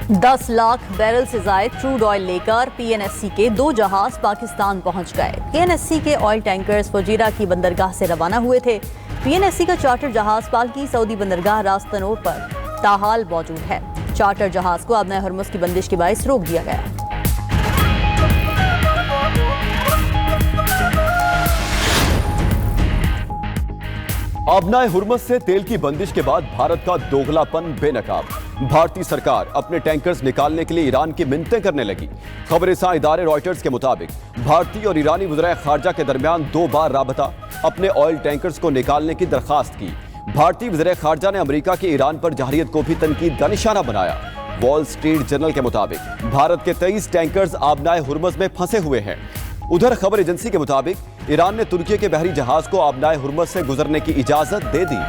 10 lakh barrel से ज्यादा crude oil लेकर पीएनएससी के 2 जहाज पाकिस्तान पहुंच गए। पीएनएससी के ऑयल टैंकर्स फजीरा की बंदरगाह से रवाना हुए थे। पीएनएससी का चार्टर जहाज पालकी सऊदी बंदरगाह रास्तनोर पर ताहाल मौजूद है। चार्टर जहाज को आबनाए हरमुज की बंदिश के बायस रोक दिया गया। आबनाए हुर्मुज से तेल की बंदिश के बाद भारत का दोगलापन बेनकाब। भारतीय सरकार अपने टैंकर्स निकालने के लिए ईरान की मिन्नतें करने लगी। खबरसां इदारे रॉयटर्स के मुताबिक भारतीय और ईरानी वज़ीर खारजा के दरमियान 2 बार राबता अपने ऑयल टैंकर्स को निकालने की दरखास्त की। भारतीय वज़ीर खारजा ने अमेरिका की ईरान पर जहरियत को भी तनकीद का निशाना बनाया। वॉल स्ट्रीट जर्नल के मुताबिक भारत के 23 टैंकर्स आबनाए हुर्मुज में फंसे हुए हैं। उधर खबर एजेंसी के मुताबिक ईरान ने तुर्की के बहरी जहाज को आबनाए हुर्मुज से गुजरने की इजाजत दे दी।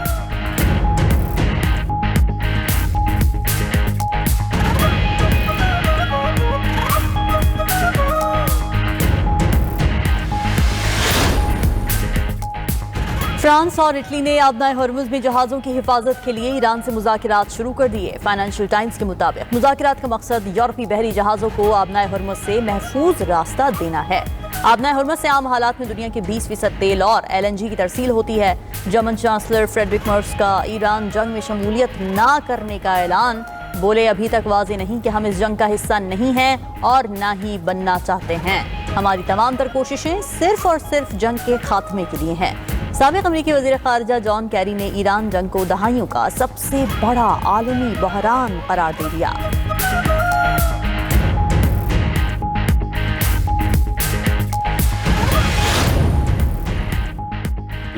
फ्रांस और इटली ने आबनाए हरमुज में जहाजों की हिफाजत के लिए ईरान से मुज़ाकरात शुरू कर दिए। फाइनेंशियल टाइम्स के मुताबिक मुज़ाकरात का मकसद यूरोपीय बहरी जहाजों को आबनाए हरमुज से महफूज रास्ता देना है। आबनाए हरमुज से आम हालात में दुनिया के 20% तेल और LNG की तरसील होती है। जर्मन चांसलर फ्रेडरिक मर्स का ईरान जंग में शमूलियत ना करने का ऐलान। बोले, अभी तक वाज़ेह नहीं कि हम इस जंग का हिस्सा नहीं हैं और ना ही बनना चाहते हैं। हमारी तमाम तर कोशिशें सिर्फ और सिर्फ जंग के खात्मे के लिए हैं। साबिक अमेरिकी वज़ीर खारजा जॉन कैरी ने ईरान जंग को दहाइयों का सबसे बड़ा आलमी बहरान करार दे दिया।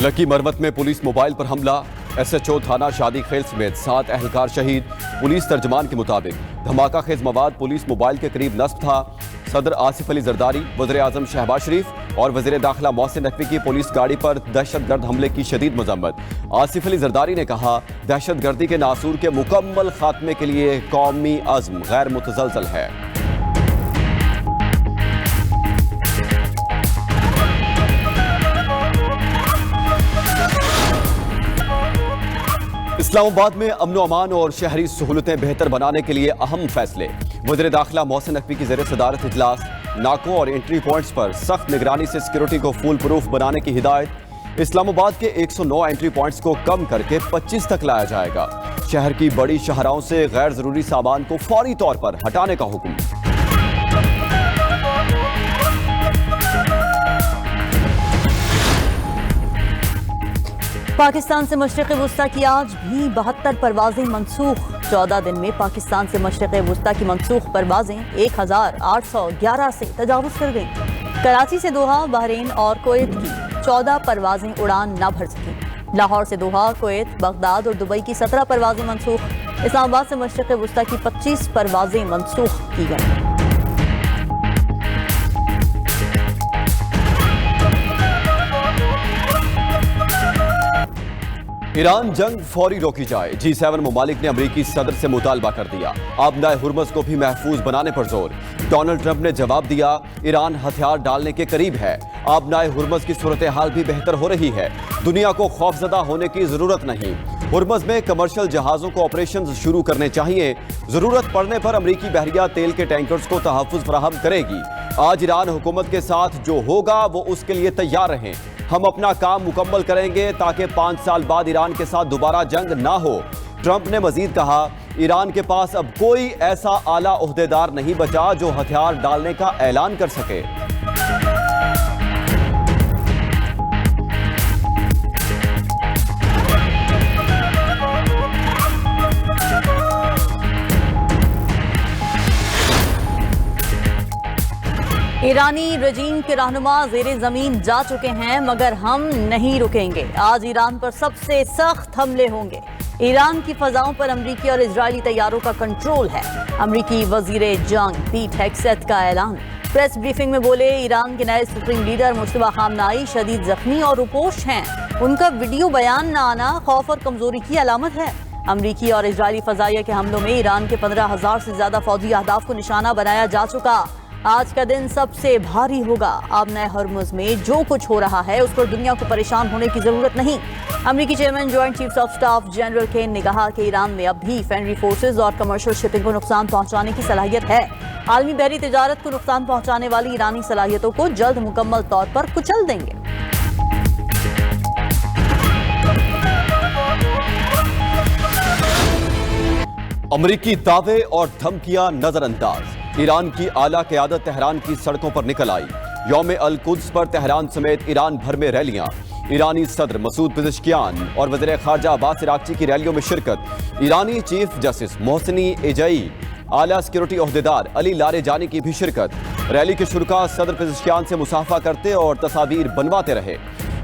लकी मरवत में पुलिस मोबाइल पर हमला। SHO थाना शादी खेल समेत 7 अहलकार शहीद। पुलिस तर्जमान के मुताबिक धमाका खेज मवाद पुलिस मोबाइल के करीब नस्ब था। सदर आसिफ अली जरदारी, वज़ीर आज़म शहबाज शरीफ और वज़ीर दाखिला मोहसिन नकवी की पुलिस गाड़ी पर दहशतगर्द हमले की शदीद मजम्मत। आसिफ अली जरदारी ने कहा, दहशतगर्दी के नासूर के मुकम्मल खात्मे के लिए कौमी अज़्म गैर मुतज़लज़ल है। इस्लामाबाद में अमन अमान और शहरी सहूलतें बेहतर बनाने के लिए अहम फैसले। वज़ीर दाखिला मोहसिन नकवी की ज़ेर सदारत इजलास। नाकों और एंट्री पॉइंट्स पर सख्त निगरानी से सिक्योरिटी को फुल प्रूफ बनाने की हिदायत। इस्लामाबाद के 109 एंट्री पॉइंट्स को कम करके 25 तक लाया जाएगा। शहर की बड़ी शाहराहों से गैर जरूरी सामान को फौरी तौर पर हटाने का हुक्म। पाकिस्तान से मशरिक़ वुस्ता की आज भी 72 परवाजें मनसूख। 14 दिन में पाकिस्तान से मशरिक़ वुस्ता की मनसूख परवाजें 1811 से तजावुज़ कर गईं। कराची से दोहा, बहरीन और कुवैत की 14 परवाजें उड़ान न भर सकीं। लाहौर से दोहा, कुवैत, बगदाद और दुबई की 17 परवाजें मनसूख। इस्लामाबाद से मशरिक़ वुस्ता की 25 परवाजें मनसूख की गईं। ईरान जंग फौरी रोकी जाए। G7 ममालिक ने अमेरिकी सदर से मुतालबा कर दिया। आबनाए हुर्मुज को भी महफूज बनाने पर जोर। डोनाल्ड ट्रंप ने जवाब दिया, ईरान हथियार डालने के करीब है। आबनाए हुर्मुज की सूरत हाल भी बेहतर हो रही है। दुनिया को खौफजदा होने की जरूरत नहीं। हुर्मुज में कमर्शियल जहाजों को ऑपरेशन शुरू करने चाहिए। जरूरत पड़ने पर अमेरिकी बहरिया तेल के टैंकर्स को तहफ़्फ़ुज़ फराहम करेगी। आज ईरान हुकूमत के साथ जो होगा वो उसके लिए तैयार रहें। हम अपना काम मुकम्मल करेंगे ताकि 5 साल बाद ईरान के साथ दोबारा जंग ना हो। ट्रंप ने मजीद कहा, ईरान के पास अब कोई ऐसा आला ओहदेदार नहीं बचा जो हथियार डालने का ऐलान कर सके। ईरानी रजीम के रहनुमा ज़ेरे ज़मीन जा चुके हैं, मगर हम नहीं रुकेंगे। आज ईरान पर सबसे सख्त हमले होंगे। ईरान की फजाओं पर अमरीकी और इजरायली तैयारों का कंट्रोल है। अमरीकी वजीर जंग पीट हेग्सेथ का ऐलान। प्रेस ब्रीफिंग में बोले, ईरान के नए सुप्रीम लीडर मुश्तबा खामनाई शदीद जख्मी और रुपोश हैं। उनका वीडियो बयान न आना खौफ और कमजोरी की अलामत है। अमरीकी और इजरायली फजाइया के हमलों में ईरान के 15,000 से ज्यादा फौजी अहदाफ को निशाना बनाया जा चुका। आज का दिन सबसे भारी होगा। आबनाए हॉर्मुज़ में जो कुछ हो रहा है उस पर दुनिया को परेशान होने की जरूरत नहीं। अमेरिकी chairman joint chiefs of staff general Caine ने कहा कि ईरान में अब भी फेनरी फोर्सेज और कमर्शियल शिपिंग को नुकसान पहुंचाने की सलाहियत है। आलमी बहरी तिजारत को नुकसान पहुंचाने वाली ईरानी सलाहियतों को जल्द मुकम्मल तौर पर कुचल देंगे। अमरीकी दावे और धमकियां नजरअंदाज। ईरान की आला क़यादत तेहरान की सड़कों पर निकल आई। यौम अल कुद्स पर तेहरान समेत ईरान भर में रैलियां। ईरानी सदर मसूद पिज़ेश्कियान और वज़ीर ख़ारजा अब्बास इराक़ची की रैलियों में शिरकत। ईरानी चीफ जस्टिस मोहसिनी एजई, आला सिक्योरिटी ओहदेदार अली लारेजानी की भी शिरकत। रैली के शुरका सदर पिज़ेश्कियान से मुसाफा करते और तस्वीर बनवाते रहे।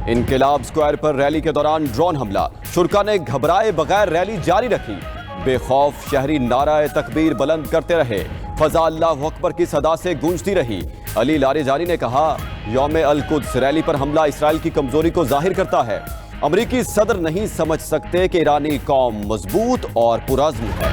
इनकलाब स्क्वायर पर रैली के दौरान ड्रोन हमला। शुरका ने घबराए बगैर रैली जारी रखी। बेखौफ शहरी नाराए तकबीर बुलंद करते रहे। फजा अल्लाहु अकबर की सदा से गूंजती रही। अली लारेजानी ने कहा, यौम अल कुद्स रैली पर हमला इसराइल की कमजोरी को जाहिर करता है। अमरीकी सदर नहीं समझ सकते कि ईरानी कौम मजबूत और पुरअज़्म है।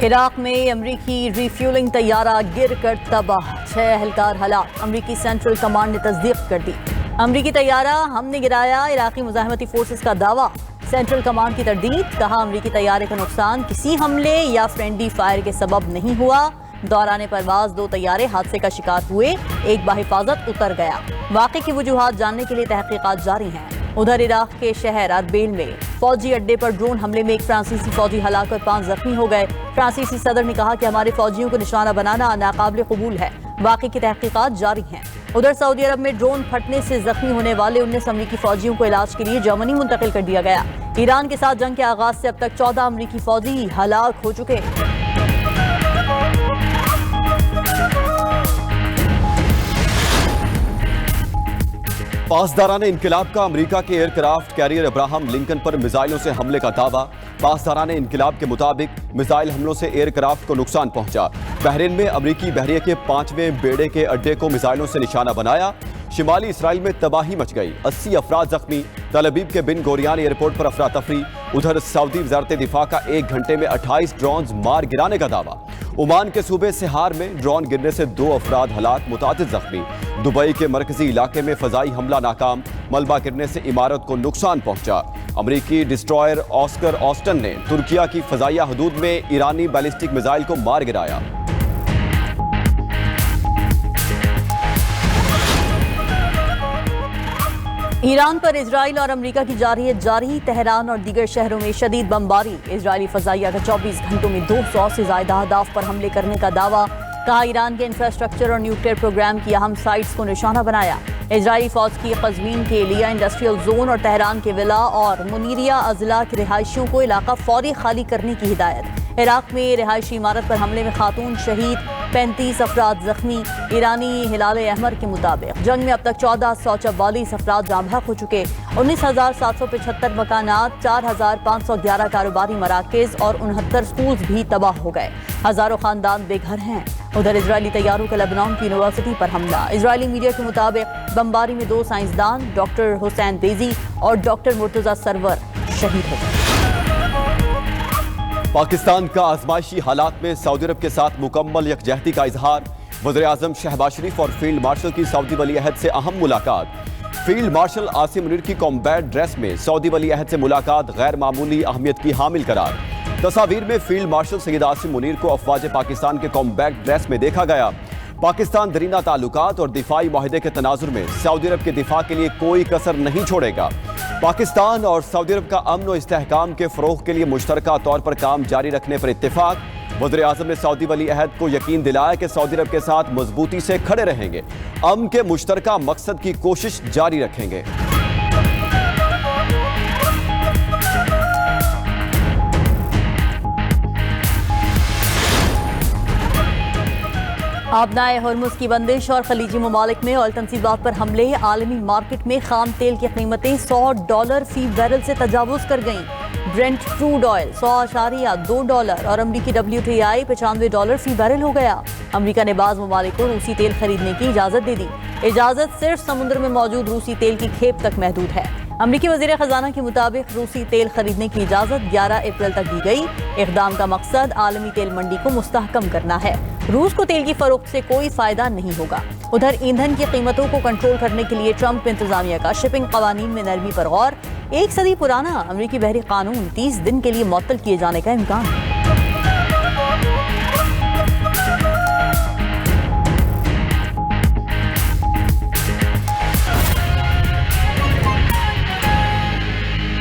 इराक में अमरीकी रिफ्यूलिंग तैयारा गिर कर तबाह, 6 एहलकार हलाक। अमरीकी सेंट्रल कमांड ने तस्दीक कर दी। अमरीकी तैयारा हमने गिराया, इराकी मुजाहिमती फोर्सेस का दावा। सेंट्रल कमांड की तरदीद, कहा अमरीकी तैयारे का नुकसान किसी हमले या फ्रेंडली फायर के सबब नहीं हुआ। दौरान परवाज 2 तैयारे हादसे का शिकार हुए, एक बाहिफाजत उतर गया। वाक़े की वजूहात जानने के लिए तहकीकात जारी हैं। उधर इराक के शहर अरबेल में फौजी अड्डे पर ड्रोन हमले में एक फ्रांसीसी फौजी हलाक और 5 जख्मी हो गए। फ्रांसीसी सदर ने कहा कि हमारे फौजियों को निशाना बनाना नाकाबिल कबूल है। वाक़े की तहकीकात जारी हैं। उधर सऊदी अरब में ड्रोन फटने से जख्मी होने वाले 19 अमरीकी फौजियों को इलाज के लिए जर्मनी मुंतकिल कर दिया गया। ईरान के साथ जंग के आगाज से अब तक 14 अमरीकी फौजी हलाक हो चुके हैं। पासदारान इनकिलाब का अमेरिका के एयरक्राफ्ट कैरियर अब्राहम लिंकन पर मिसाइलों से हमले का दावा। पासदारान इनकिलाब के मुताबिक मिसाइल हमलों से एयरक्राफ्ट को नुकसान पहुंचा। बहरीन में अमरीकी बहरिया के 5वें बेड़े के अड्डे को मिसाइलों से निशाना बनाया। शिमाली इसराइल में तबाही मच गई, 80 अफराद जख्मी। तल अवीव के बिन गोरियान एयरपोर्ट पर अफरा तफरी। उधर सऊदी वजारत दिफा का 1 घंटे में 28 ड्रोन मार गिराने का दावा। ओमान के सूबे सिहार में ड्रोन गिरने से 2 अफराद हलाक, मुतादिद जख्मी। दुबई के मरकजी इलाके में फजाई हमला नाकाम, मलबा गिरने से इमारत को नुकसान पहुंचा। अमरीकी डिस्ट्रॉयर ऑस्कर ऑस्टन ने तुर्किया की फजाइया हदूद में ईरानी बैलिस्टिक मिसाइल को मार गिराया। ईरान पर इजराइल और अमेरिका की जारी तेहरान और दीगर शहरों में शदीद बमबारी। इजरायली फजाइया का 24 घंटों में 200 से ज्यादा अहदाफ पर हमले करने का दावा। कहा ईरान के इंफ्रास्ट्रक्चर और न्यूक्लियर प्रोग्राम की अहम साइट्स को निशाना बनाया। इजरायली फौज की कज़वीन के लिया इंडस्ट्रियल जोन और तेहरान के विला और मुनीरिया अजला के रिहायशियों को इलाका फौरी खाली करने की हिदायत। इराक में रिहायशी इमारत पर हमले में खातून शहीद, 35 अफराद जख्मी। ईरानी हिलाल अहमर के मुताबिक जंग में अब तक 1444 अफराद जाँ बहक हो चुके। 19,775 मकानात, 4,511 कारोबारी मराकज़ और 69 स्कूल्स भी तबाह हो गए। हजारों खानदान बेघर हैं। उधर इजरायली तैयारों का लेबनान की यूनिवर्सिटी पर हमला। इजरायली मीडिया के मुताबिक बमबारी में 2 साइंसदान, डॉक्टर हुसैन देजी और डॉक्टर मुर्तजा सरवर शहीद हो गए। पाकिस्तान का आजमाइशी हालात में सऊदी अरब के साथ मुकम्मल यकजहती का इजहार। वज़ीर आज़म शहबाज शरीफ और फील्ड मार्शल की सऊदी वली अहद से अहम मुलाकात। फील्ड मार्शल आसिम मुनीर की कॉम्बैट ड्रेस में सऊदी वली अहद से मुलाकात गैर मामूली अहमियत की हामिल करार। तस्वीर में फील्ड मार्शल सैयद आसिम मुनीर को अफवाज पाकिस्तान के कॉम्बैट ड्रेस में देखा गया। पाकिस्तान दरीना ताल्लुकात और दिफाई माहिदे के तनाजुर में सऊदी अरब के दिफा के लिए कोई कसर नहीं छोड़ेगा। पाकिस्तान और सऊदी अरब का अमन और इस्तेहकाम के फ़रोग़ के लिए मुश्तरका तौर पर काम जारी रखने पर इत्तेफाक। वज़ीर आज़म ने सऊदी वली अहद को यकीन दिलाया कि सऊदी अरब के साथ मजबूती से खड़े रहेंगे, अमन के मुश्तरका मकसद की कोशिश जारी रखेंगे। आबनाए हॉर्मुज़ की बंदिश और खलीजी ममालिक में ऑयल तनसीबात पर हमले। आलमी मार्केट में खाम तेल की कीमतें $100 फी बैरल से तजावुज़ कर गईं। ब्रेंट क्रूड ऑयल $100.2 और अमरीकी WTI $95 फी बैरल हो गया। अमरीका ने बाज़ ममालिक को रूसी तेल खरीदने की इजाज़त दे दी। इजाज़त सिर्फ समुद्र में मौजूद रूसी तेल की खेप तक महदूद है। अमरीकी वज़ीर ख़जाना के मुताबिक रूसी तेल खरीदने की इजाज़त 11 अप्रैल तक दी गई। इक़दाम का मकसद आलमी तेल मंडी को मुस्तहकम करना है। रूस को तेल की फरोख्त से कोई फ़ायदा नहीं होगा। उधर ईंधन की कीमतों को कंट्रोल करने के लिए ट्रंप इंतजामिया का शिपिंग कवानीन में नरमी पर गौर। 1 सदी पुराना अमरीकी बहरी कानून 30 दिन के लिए मुअत्तल किए जाने का इम्कान।